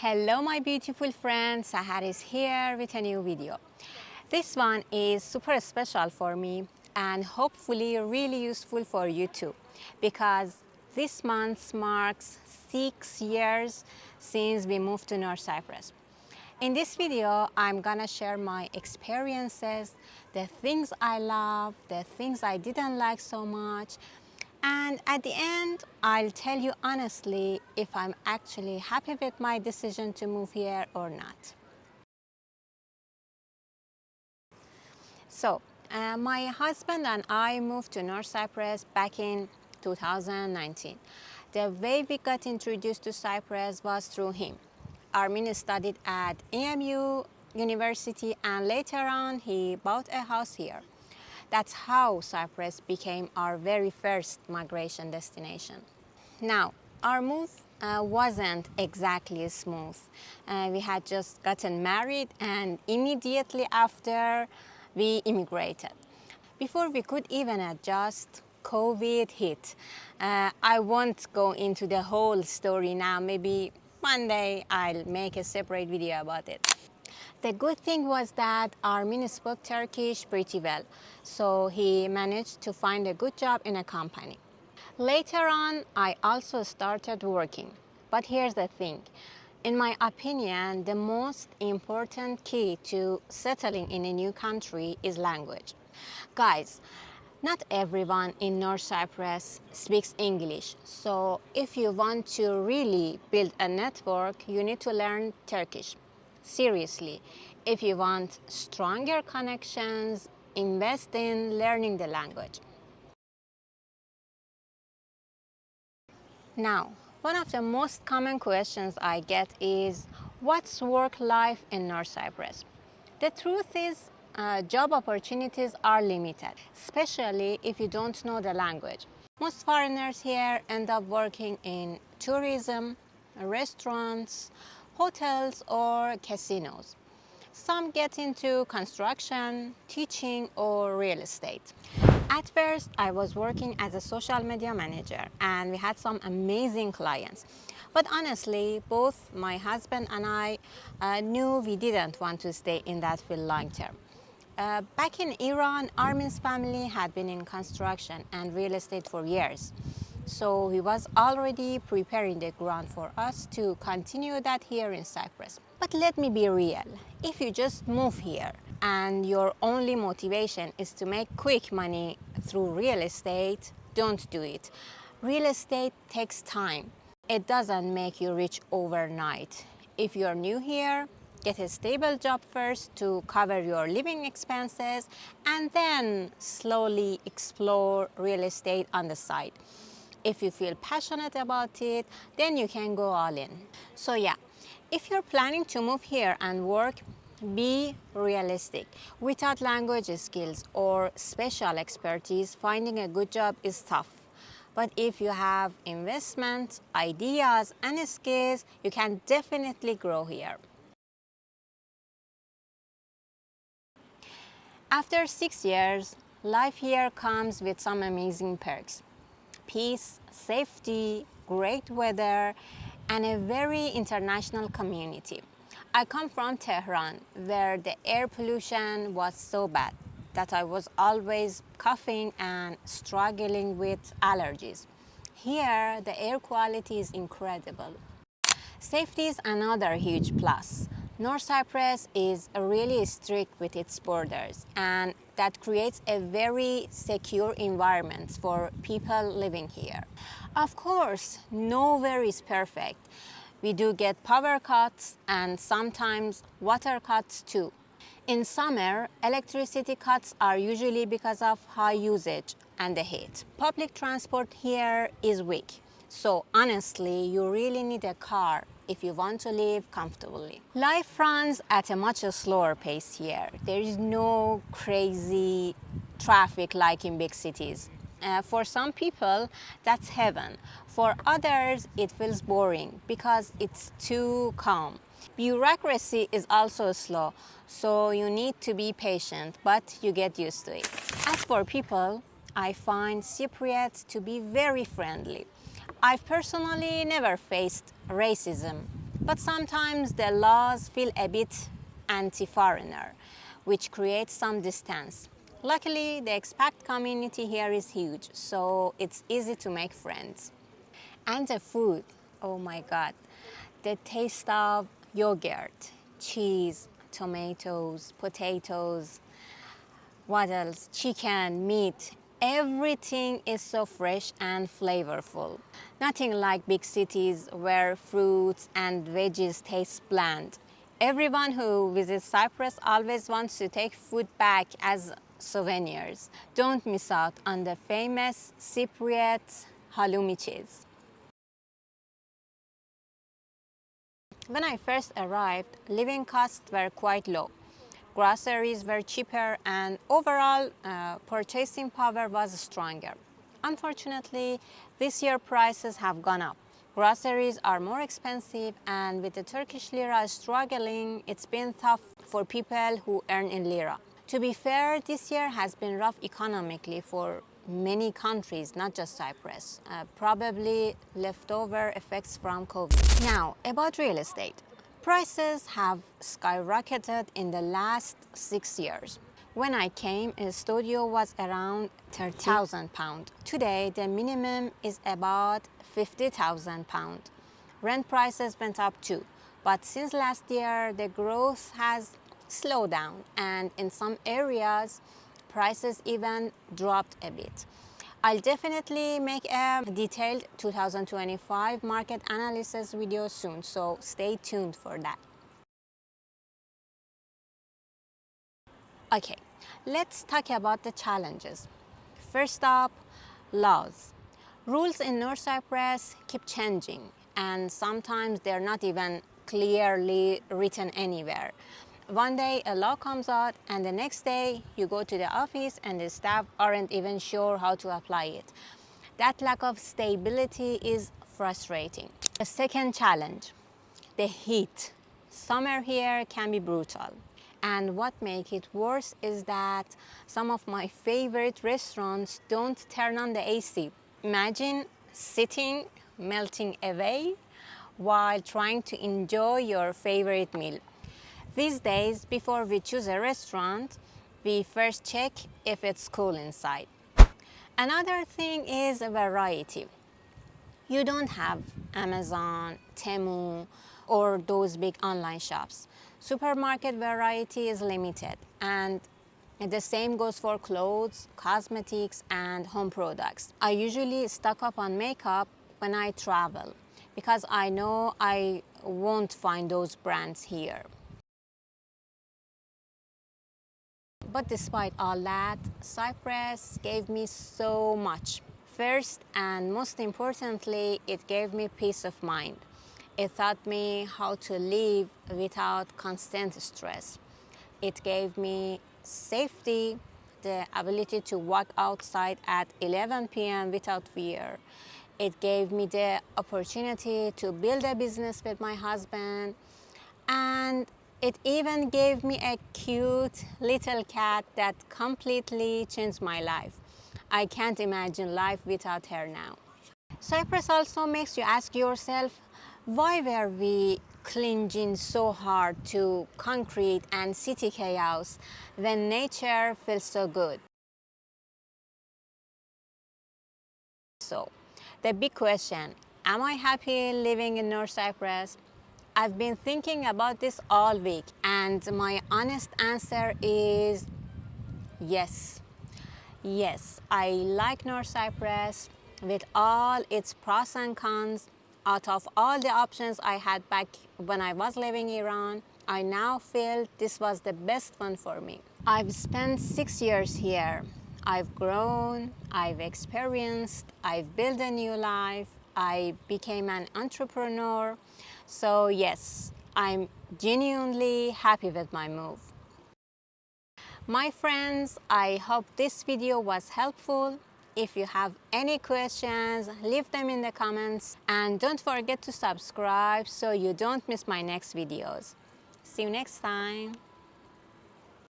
Hello my beautiful friends, Sahar is here with a new video. This one is super special for me and hopefully really useful for you too, because this month marks 6 years since we moved to North Cyprus. In this video, I'm gonna share my experiences, the things I love, the things I didn't like so much, and at the end, I'll tell you honestly if I'm actually happy with my decision to move here or not. So, my husband and I moved to North Cyprus back in 2019. The way we got introduced to Cyprus was through him. Armin studied at EMU University and later on he bought a house here. That's how Cyprus became our very first migration destination. Now, our move wasn't exactly smooth. We had just gotten married and immediately after we immigrated. Before we could even adjust, COVID hit. I won't go into the whole story now. Maybe one day I'll make a separate video about it. The good thing was that Armin spoke Turkish pretty well, so he managed to find a good job in a company. Later on, I also started working. But here's the thing. In my opinion, the most important key to settling in a new country is language. Guys, not everyone in North Cyprus speaks English, so if you want to really build a network, you need to learn Turkish. Seriously, if you want stronger connections, invest in learning the language. Now, one of the most common questions I get is, what's work life in North Cyprus? The truth is, job opportunities are limited, especially if you don't know the language. Most foreigners here end up working in tourism, restaurants, hotels, or casinos. Some get into construction, teaching, or real estate. At first, I was working as a social media manager and we had some amazing clients. But honestly, both my husband and I knew we didn't want to stay in that field long term. Back in Iran, Armin's family had been in construction and real estate for years. So he was already preparing the ground for us to continue that here in Cyprus. But let me be real, if you just move here and your only motivation is to make quick money through real estate, don't do it. Real estate takes time. It doesn't make you rich overnight. If you're new here, get a stable job first to cover your living expenses and then slowly explore real estate on the side. If you feel passionate about it, then you can go all in. So yeah, if you're planning to move here and work, be realistic. Without language skills or special expertise, finding a good job is tough. But if you have investment, ideas, and skills, you can definitely grow here. After 6 years, life here comes with some amazing perks. Peace, safety, great weather, and a very international community. I come from Tehran, where the air pollution was so bad that I was always coughing and struggling with allergies. Here, the air quality is incredible. Safety is another huge plus. North Cyprus is really strict with its borders, and that creates a very secure environment for people living here. Of course, nowhere is perfect. We do get power cuts and sometimes water cuts too. In summer, electricity cuts are usually because of high usage and the heat. Public transport here is weak. So honestly, you really need a car if you want to live comfortably. Life runs at a much slower pace here. There is no crazy traffic like in big cities. For some people, that's heaven. For others, it feels boring because it's too calm. Bureaucracy is also slow, so you need to be patient, but you get used to it. As for people, I find Cypriots to be very friendly. I've personally never faced racism. But sometimes the laws feel a bit anti-foreigner, which creates some distance. Luckily, the expat community here is huge, so it's easy to make friends. And the food, oh my God, the taste of yogurt, cheese, tomatoes, potatoes, what else? Chicken, meat. Everything is so fresh and flavorful. Nothing like big cities where fruits and veggies taste bland. Everyone who visits Cyprus always wants to take food back as souvenirs. Don't miss out on the famous Cypriot halloumi cheese. When I first arrived, living costs were quite low. Groceries were cheaper and overall purchasing power was stronger. Unfortunately, this year prices have gone up. Groceries are more expensive, and with the Turkish lira struggling, it's been tough for people who earn in lira. To be fair, this year has been rough economically for many countries, not just Cyprus, probably leftover effects from COVID. Now, about real estate. Prices have skyrocketed in the last 6 years. When I came, a studio was around £30,000. Today, the minimum is about £50,000. Rent prices went up too, but since last year, the growth has slowed down, and in some areas, prices even dropped a bit. I'll definitely make a detailed 2025 market analysis video soon, so stay tuned for that. Okay, let's talk about the challenges. First up, laws. Rules in North Cyprus keep changing, and sometimes they're not even clearly written anywhere. One day a law comes out, and the next day you go to the office and the staff aren't even sure how to apply it. That lack of stability is frustrating. The second challenge, the heat. Summer here can be brutal. And what makes it worse is that some of my favorite restaurants don't turn on the AC. Imagine sitting, melting away while trying to enjoy your favorite meal. These days, before we choose a restaurant, we first check if it's cool inside. Another thing is variety. You don't have Amazon, Temu, or those big online shops. Supermarket variety is limited, and the same goes for clothes, cosmetics, and home products. I usually stock up on makeup when I travel because I know I won't find those brands here. But despite all that, Cyprus gave me so much. First and most importantly, it gave me peace of mind. It taught me how to live without constant stress. It gave me safety, the ability to walk outside at 11 p.m. without fear. It gave me the opportunity to build a business with my husband, and it even gave me a cute little cat that completely changed my life. I can't imagine life without her now. Cyprus also makes you ask yourself, why were we clinging so hard to concrete and city chaos when nature feels so good? So, the big question, am I happy living in North Cyprus? I've been thinking about this all week, and my honest answer is yes. Yes, I like North Cyprus with all its pros and cons. Out of all the options I had back when I was living in Iran, I now feel this was the best one for me. I've spent 6 years here. I've grown, I've experienced, I've built a new life, I became an entrepreneur. So yes, I'm genuinely happy with my move. My friends, I hope this video was helpful. If you have any questions, leave them in the comments, and don't forget to subscribe so you don't miss my next videos. See you next time.